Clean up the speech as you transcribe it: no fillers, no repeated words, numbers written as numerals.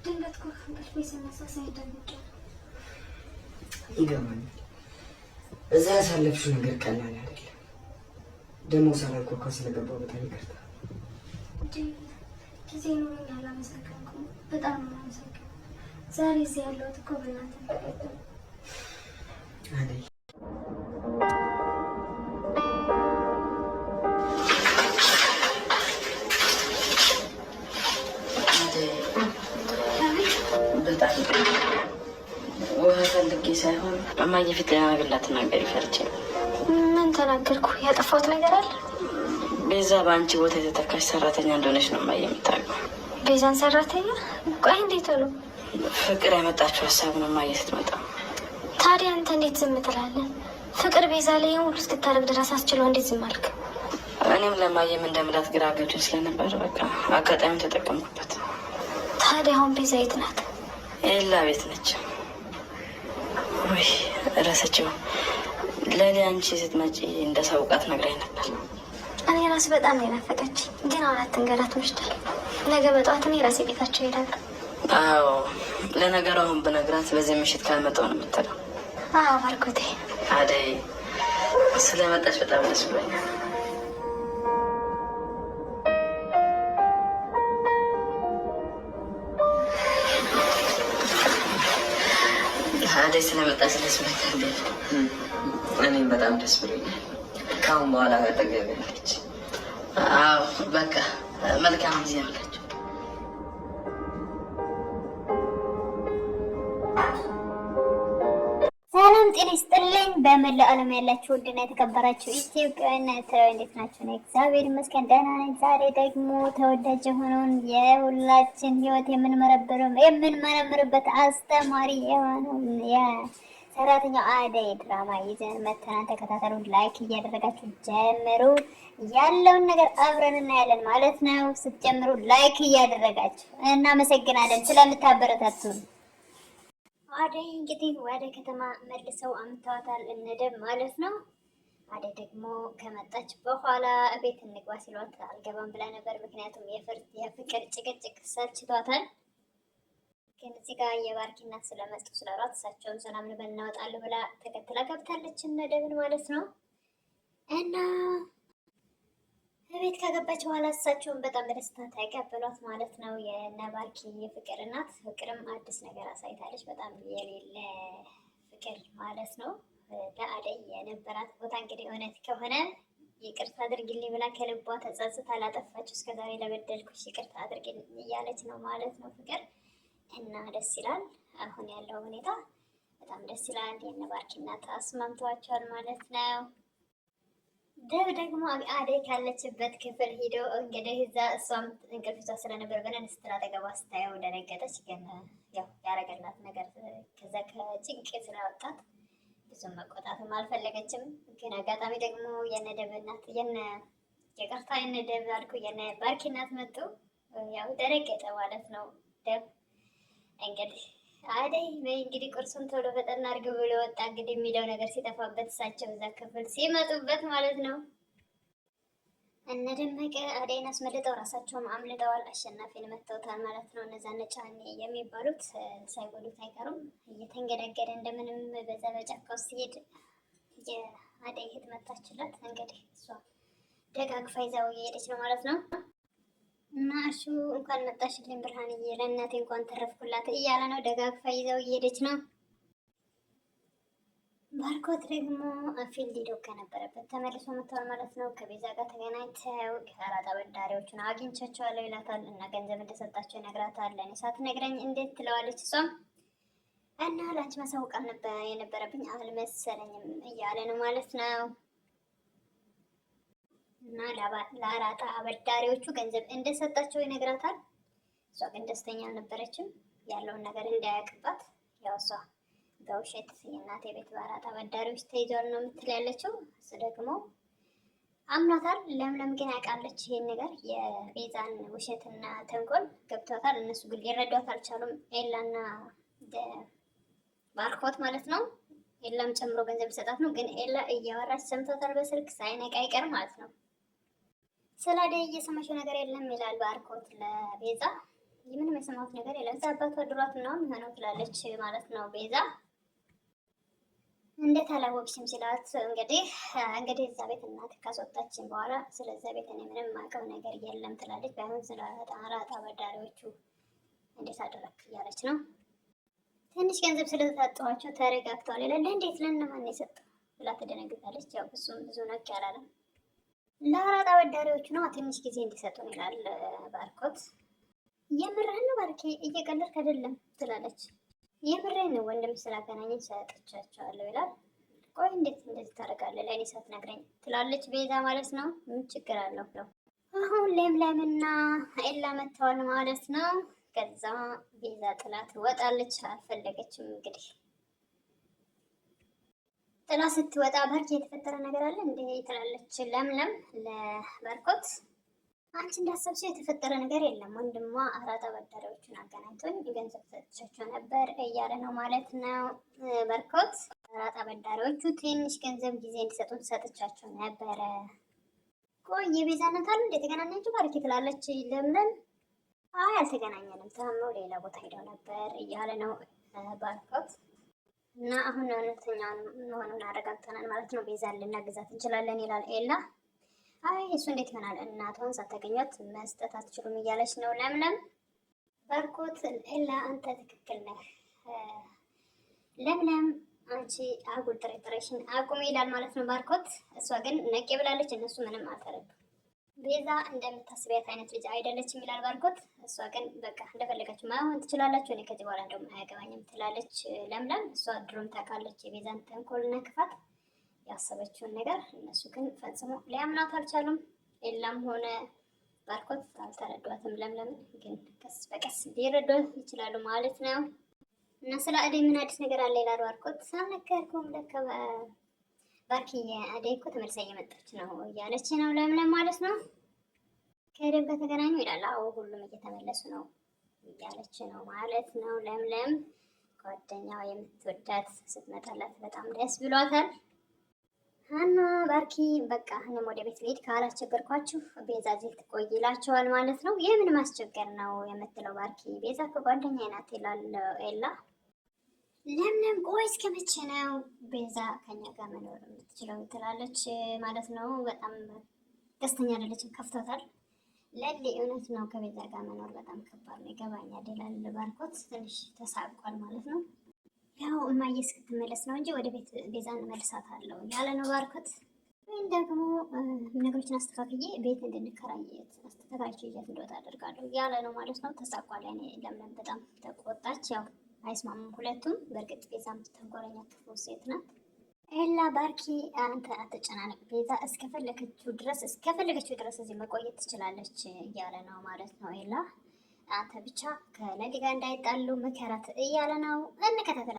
ድንገት እኮ ከእንቅልፌ ስነሳ ሳይደንቅ ይገባኛል። እዛ ያሳለፍሽው ነገር ቀላል አይደለም። ደግሞ ሳላውቀው እኮ ስለገባው በጣም ይቅርታ። ጊዜ ኖሮኝ አላመሰገንኩም። በጣም ነው የማመሰግነው። ዛሬ እዚህ ያለሁት እኮ በእናትህ አደይ ውሃ ፈልጌ ሳይሆን እማዬ ፊት ሌላ ነገር እንዳትናገር ይፈርች። ምን ተናገርኩ? ያጠፋሁት ነገር አለ? ቤዛ በአንቺ ቦታ የተተካች ሰራተኛ እንደሆነች ነው እማዬ የምታውቀው። ቤዛን ሰራተኛ? ቆይ እንዴት ሆኖ? ፍቅር ያመጣችው ሀሳብ ነው እማዬ ስትመጣ። ታዲያ አንተ እንዴት ዝም ትላለህ? ፍቅር ቤዛ ላይ ሁሉ እስክታደርግ ድረስ አስችለው እንዴት ዝም አልክ? እኔም ለማየም እንደምላት ግራ ገብቶኝ ስለነበር በቃ አጋጣሚ ተጠቀምኩበት። ታዲያ አሁን ቤዛ የት ናት? ኤላ ቤት ነች። ወይ ረሰችው። ለእኔ አንቺ ስትመጪ እንደሳውቃት ነግራኝ ነበር። እኔ ራስ በጣም ነው የናፈቀች። ግን አራት እንገዳት ምሽታል። ነገ በጠዋት እኔ ራሴ ቤታቸው ይሄዳሉ። አዎ ለነገሩ አሁን ብነግራት በዚህ ምሽት ካልመጣሁ ነው የምትለው። አዎ ባርኮቴ። አደይ ስለመጣች በጣም ደስ ብሎኛል። አደይ ስለመጣች ደስ ብሎኛል። እኔም በጣም ደስ ብሎኛል። ከአሁን በኋላ አጠገቤ አለች። አዎ በቃ መልካም ጊዜ አላቸው። ሰላም ጤና ይስጥልኝ። በመላው ዓለም ያላችሁ ውድና የተከበራችሁ ኢትዮጵያውያን ኤርትራውያን እንዴት ናችሁ? ነው እግዚአብሔር ይመስገን ደህና ነኝ። ዛሬ ደግሞ ተወዳጅ የሆነውን የሁላችን ህይወት የምንመረምርበት አስተማሪ የሆነው የሰራተኛው አደይ ድራማ ይዘን መተናን። ተከታተሉ። ላይክ እያደረጋችሁ ጀምሩ። ያለውን ነገር አብረን እናያለን ማለት ነው። ስትጀምሩ ላይክ እያደረጋችሁ እናመሰግናለን ስለምታበረታቱን። አደይ እንግዲህ ወደ ከተማ መልሰው አምጥተዋታል እነደብ ማለት ነው። አደይ ደግሞ ከመጣች በኋላ ቤት እንግባ ሲሏት አልገባም ብላ ነበር። ምክንያቱም የፍቅር ጭቅጭቅ ሰልችቷታል። ግን እዚህ ጋር የባርኪ እናት ስለመጡ ስለሯት እሳቸውን ሰላም ልበል እናወጣለሁ ብላ ተከትላ ገብታለች እነደብን ማለት ነው። እና ቤት ከገባች በኋላ እሳቸውን በጣም በደስታ ተቀበሏት ማለት ነው። የነባርኪ የፍቅር እናት ፍቅርም አዲስ ነገር አሳይታለች። በጣም የሌለ ፍቅር ማለት ነው። ለአደይ የነበራት ቦታ እንግዲህ እውነት ከሆነ ይቅርታ አድርግልኝ ብላ ከልቧ ተጸጽታ ላጠፋችው እስከዛሬ ለበደልኩሽ ይቅርታ አድርግልኝ እያለች ነው ማለት ነው ፍቅር። እና ደስ ይላል። አሁን ያለው ሁኔታ በጣም ደስ ይላል። የነባርኪ እናት አስማምተዋቸዋል ማለት ነው። ደብ ደግሞ አደይ ካለችበት ክፍል ሂዶ እንግዲህ እዛ እሷም እንቅልፍ ስለነበር በነን ስትራጠገባ ስታየው ደነገጠች። ግን ያው ያረገላት ነገር ከዛ ከጭንቅ ስላወጣት ብዙም መቆጣትም አልፈለገችም። ግን አጋጣሚ ደግሞ የነደብ እናት የቀርታ የነደብ አልኩ የነባርኪ እናት መጡ። ያው ደነገጠ ማለት ነው ደብ። እንግዲህ አደይ እንግዲህ ቁርሱን ቶሎ ፈጠን አድርግ ብሎ ወጣ። እንግዲህ የሚለው ነገር ሲጠፋበት እሳቸው እዛ ክፍል ሲመጡበት ማለት ነው። እነ ደመቀ አደይን አስመልጠው ራሳቸውም አምልጠዋል። አሸናፊን መተውታል ማለት ነው። እነዛ ነጫኔ የሚባሉት ሳይጎዱት አይቀሩም። እየተንገዳገደ እንደምንም በዛ በጫካው ሲሄድ የአደይ እህት መታችላት። እንግዲህ እሷ ደጋግፋ ይዛው እየሄደች ነው ማለት ነው። እና እሱ እንኳን መጣሽልኝ ብርሃንዬ፣ ለእናቴ እንኳን ተረፍኩላት እያለ ነው። ደጋግፋ ይዘው እየሄደች ነው። ባርኮት ደግሞ ፊልድ ሄዶ ከነበረበት ተመልሶ መጥተዋል ማለት ነው። ከቤዛ ጋር ተገናኝተው ከአራጣ አበዳሪዎቹን አግኝቻቸዋለሁ ይላታል። እና ገንዘብ እንደሰጣቸው ይነግራታል። ለእኔ ሳትነግረኝ እንዴት ትለዋለች እሷም። እና ላንቺ ማሳወቅ የነበረብኝ አልመሰለኝም እያለ ነው ማለት ነው። እና ለአራጣ አበዳሪዎቹ ገንዘብ እንደሰጣቸው ይነግራታል። እሷ ግን ደስተኛ አልነበረችም። ያለውን ነገር እንዳያውቅባት ያው እሷ በውሸት የእናቴ ቤት በአራጣ አበዳሪዎች ተይዟል ነው የምትል ያለችው። እሱ ደግሞ አምኗታል። ለምለም ግን ያውቃለች ይሄን ነገር የቤዛን ውሸትና ተንኮል ገብቷታል። እነሱ ግን ሊረዷት አልቻሉም። ኤላና ባርኮት ማለት ነው። ኤላም ጨምሮ ገንዘብ ይሰጣት ነው። ግን ኤላ እያወራች ሰምቶታል በስልክ ሳይነቃ አይቀር ማለት ነው። ስለ አደይ እየሰማሽው ነገር የለም ይላል ባርኮት ለቤዛ። ምንም የሰማሁት ነገር የለም። እዛ አባቷ ድሯት ምናምን የሚሆነው ትላለች ማለት ነው ቤዛ። እንዴት አላወቅሽም ሲላት እንግዲህ እዛ ቤት እናት ካስወጣችን በኋላ ስለዛ ቤት እኔ ምንም የማውቀው ነገር የለም ትላለች። ባይሆን ስለ አራጣ አበዳሪዎቹ እንዴት አደረክ እያለች ነው። ትንሽ ገንዘብ ስለተሰጠኋቸው ተረጋግተዋል ይላል። እንዴት ለእነማን የሰጠው ብላ ትደነግጣለች። ያው እሱም ብዙ ነቅ ያላለም ለአራጣ አበዳሪዎቹ ነው ትንሽ ጊዜ እንዲሰጡን ይላል ባርኮት። የምርህን ነው ባርኬ እየቀለድክ አይደለም ትላለች። የምሬን ነው ወንድም ስላገናኘኝ ሰጥቻቸዋለሁ ይላል። ቆይ እንዴት እንደዚህ ታደርጋለህ ለእኔ ሳትነግረኝ ትላለች ቤዛ ማለት ነው። ምን ችግር አለው? አሁን ለምለምና ኤላ መጥተዋል ማለት ነው። ከዛ ቤዛ ጥላት ወጣለች። አልፈለገችም እንግዲህ ጥላ ስትወጣ ባርኬ የተፈጠረ ነገር አለ እንዴ ትላለች ለምለም ለባርኮት። አንቺ እንዳሰብሽው የተፈጠረ ነገር የለም። ወንድሟ አራጣ አበዳሪዎቹን አገናኝቶኝ ገንዘብ ሰጥቻቸው ነበር እያለ ነው ማለት ነው ባርኮት። አራጣ አበዳሪዎቹ ትንሽ ገንዘብ ጊዜ እንዲሰጡን ሰጥቻቸው ነበረ። ቆይ የቤዛነት አሉ እንደ ተገናኛችሁ ባርኬ ትላለች ለምለም። አይ አልተገናኘንም፣ ታመው ሌላ ቦታ ሄደው ነበር እያለ ነው ባርኮት። እና አሁን እውነተኛውን መሆኑን አረጋግጠናል ማለት ነው። ቤዛን ልናግዛት እንችላለን ይላል ኤላ። አይ እሱ እንዴት ይሆናል? እናቷን ሳታገኟት መስጠት አትችሉም እያለች ነው ለምለም። ባርኮት ኤላ አንተ ትክክል ነህ፣ ለምለም አንቺ አጉል ጥርጥርሽን አቁሚ ይላል ማለት ነው ባርኮት። እሷ ግን ነቄ ብላለች፣ እነሱ ምንም አልተረዱም። ቤዛ እንደምታስቢያት አይነት ልጅ አይደለችም ይላል ባርኮት። እሷ ግን በቃ እንደፈለጋችሁ ማሆን ትችላላችሁ፣ እኔ ከዚህ በኋላ እንደውም አያገባኝም ትላለች ለምለም። እሷ ድሮም ታውቃለች የቤዛን ተንኮልና ክፋት ያሰበችውን ነገር። እነሱ ግን ፈጽሞ ሊያምናት አልቻሉም። ኤላም ሆነ ባርኮት አልተረዷትም። ለምለምን ግን ቀስ በቀስ ሊረዱ ይችላሉ ማለት ነው። እና ስለ አደይ ምን አዲስ ነገር አለ ይላል ባርኮት። አልነገርኩም ለካ ባርኪዬ አደይ እኮ ተመልሳ እየመጣች ነው እያለች ነው ለምለም ማለት ነው። ከደም ከተገናኙ ይላል። አዎ ሁሉም እየተመለሱ ነው እያለች ነው ማለት ነው ለምለም። ጓደኛዋ የምትወዳት ስትመጣላት በጣም ደስ ብሏታል። ሀና ባርኪ በቃ እኔም ወደ ቤት ልሄድ ካላስቸገርኳችሁ ቤዛ እዚህ ትቆይ ይላቸዋል ማለት ነው። የምን ማስቸገር ነው የምትለው ባርኪ? ቤዛ እኮ ጓደኛዬ ናት ይላል ኤላ። ለምለም ቆይ እስከ መቼ ነው ቤዛ ከኛ ጋር መኖር የምትችለው ትላለች ማለት ነው። በጣም ደስተኛ አይደለችም፣ ከፍቷታል። ለሊ እውነት ነው ከቤዛ ጋር መኖር በጣም ከባድ ነው ይገባኛል ይላል ባርኮት። ትንሽ ተሳቋል ማለት ነው። ያው እማዬ እስክትመለስ ነው እንጂ ወደ ቤት ቤዛን እመልሳታለሁ ያለ ነው ባርኮት። ወይም ደግሞ ነገሮችን አስተካክዬ ቤት እንድንከራየት አስተካክዬ ይዤት እንደወጣ አደርጋለሁ ያለ ነው ማለት ነው። ተሳቋል። ያኔ ለምለም በጣም ተቆጣች። ያው አይስማሙም ሁለቱም። በእርግጥ ቤዛም ተንኮለኛ ክፉ ሴት ናት። ኤላ ባርኪ አንተ አትጨናነቅ፣ ቤዛ እስከፈለገችው ድረስ እዚህ መቆየት ትችላለች እያለ ነው ማለት ነው ኤላ። አንተ ብቻ ከነዲ ጋር እንዳይጣሉ ምከራት እያለ ነው። እንከታተል።